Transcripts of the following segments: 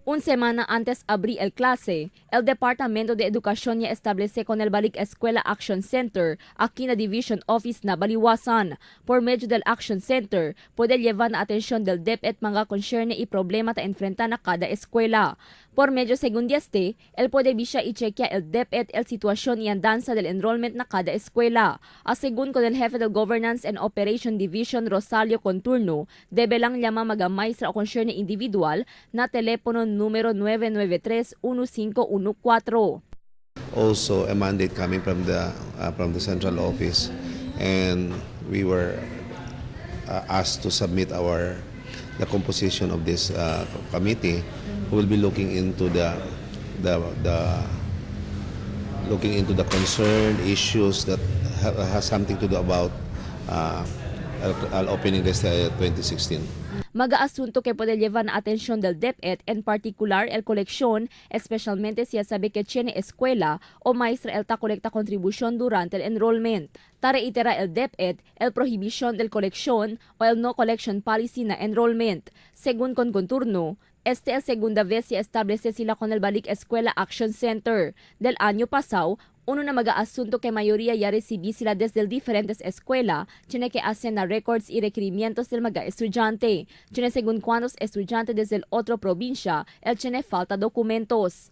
Un semana antes abrir el clase, el Departamento de Educación ya establece con el Balik Eskwela Action Center aquí na Division Office na Baliwasan. Por medio del Action Center, puede llevar na atensyon del DepEd mga concerne y problema ta enfrenta na kada eskwela. Por medio según este, el puede bisya i-chequea el DepEd el situación y andanza del enrollment na kada eskwela. Según con el Jefe del Governance and Operation Division Rosalio Conturno, debe lang llama maga-maestra o concerne individual na telepono numero 993-1514. Also a mandate coming from the central office, and we were asked to submit the composition of this committee, who will be looking into the concerned issues that has something to do about opening this 2016. Mag-aasunto que puede llevar na atensyon del DepEd, en particular el colección, especialmente si sabe que tiene escuela o maestra el ta colecta contribución durante el enrollment. Tare itera el DepEd el prohibición del colección o el no collection policy na enrollment. Según con Conturno, este es segunda vez si establece sila con el Balik Eskwela Action Center. Del año pasado, uno na mag-aasunto que mayoría ya recibí sila desde el diferentes eskwela, tiene que hacen na records y requerimientos del mag-estudyante. Tiene según cuantos estudiantes desde el otro provincia, el tiene falta documentos.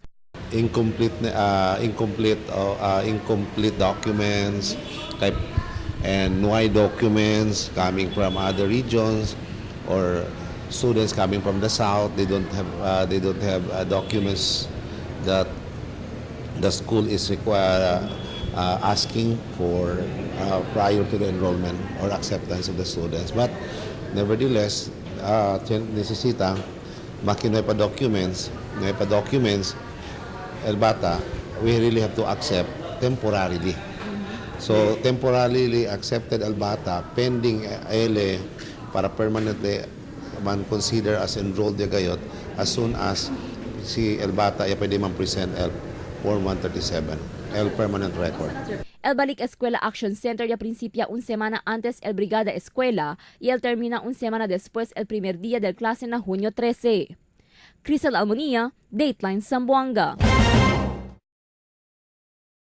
Incomplete documents and NUI documents coming from other regions, or students coming from the south. They don't have documents that the school is asking for prior to the enrollment or acceptance of the students. But nevertheless, necesita makinuha pa documents, el bata, we really have to accept temporarily. So temporarily accepted el bata pending ele para permanently man consider as enrolled de gayot as soon as si el bata ya pwede man present el Form 137, el permanent record. El Balik Eskwela Action Center ya principia un semana antes el Brigada Eskwela y el termina un semana después el primer día del clase na Junio 13. Crisel Almonía, Dateline Zamboanga.